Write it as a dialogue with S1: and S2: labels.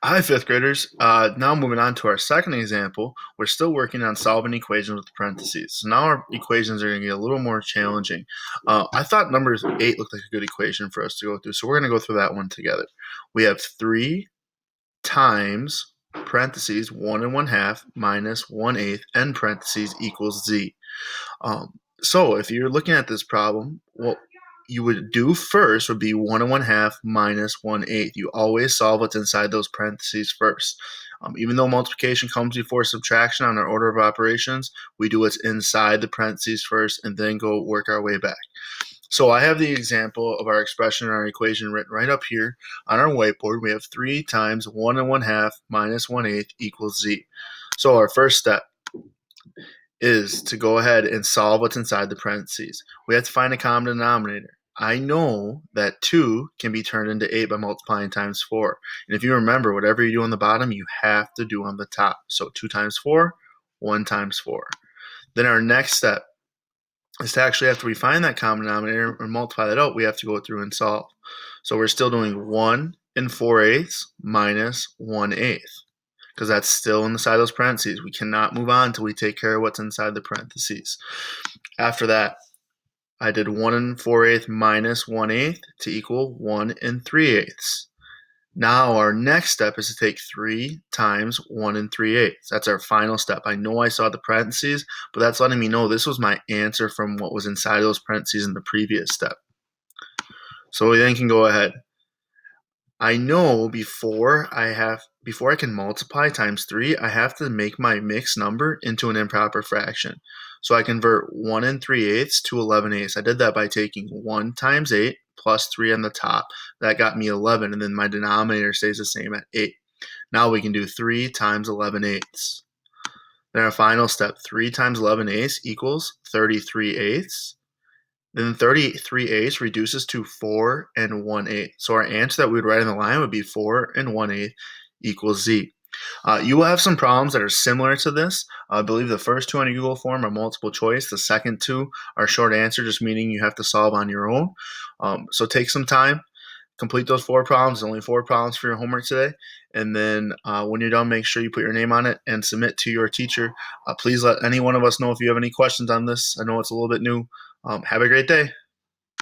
S1: Hi, fifth graders. Now moving on to our second example, we're still working on solving equations with parentheses. So now our equations are going to get a little more challenging. I thought number 8 looked like a good equation for us to go through, so we're going to go through that one together. We have 3 times parentheses 1 and 1/2 minus 1/8 end parentheses equals z. So if you're looking at this problem, what you would do first would be 1 and 1/2 minus 1/8. You always solve what's inside those parentheses first. Even though multiplication comes before subtraction on our order of operations, we do what's inside the parentheses first and then go work our way back. So I have the example of our expression in our equation written right up here on our whiteboard. We have 3 times 1 and 1/2 minus 1/8 equals z. So our first step is to go ahead and solve what's inside the parentheses. We have to find a common denominator. I know that 2 can be turned into 8 by multiplying times 4. And if you remember, whatever you do on the bottom, you have to do on the top. So 2 times 4, 1 times 4. Then our next step is to actually, after we find that common denominator or multiply that out, we have to go through and solve. So we're still doing 1 and 4/8 minus 1/8 because that's still inside those parentheses. We cannot move on until we take care of what's inside the parentheses. After that, I did 1 and 4/8 minus 1/8 to equal 1 and 3/8. Now our next step is to take 3 times 1 and 3/8. That's our final step. I know I saw the parentheses, but that's letting me know this was my answer from what was inside those parentheses in the previous step. So we then can go ahead. I know before I can multiply times 3, I have to make my mixed number into an improper fraction. So I convert 1 and 3/8 to 11/8. I did that by taking 1 times 8 plus 3 on the top. That got me 11, and then my denominator stays the same at 8. Now we can do 3 times 11/8. Then our final step, 3 times 11/8 equals 33/8. Then 33/8 reduces to 4 and 1/8. So our answer that we would write in the line would be 4 and 1/8 equals z. You will have some problems that are similar to this. I believe the first two on your Google form are multiple choice. The second two are short answer, just meaning you have to solve on your own. So take some time, complete those 4 problems. There's only 4 problems for your homework today. And then when you're done, make sure you put your name on it and submit to your teacher. Please let any one of us know if you have any questions on this. I know it's a little bit new. Have a great day.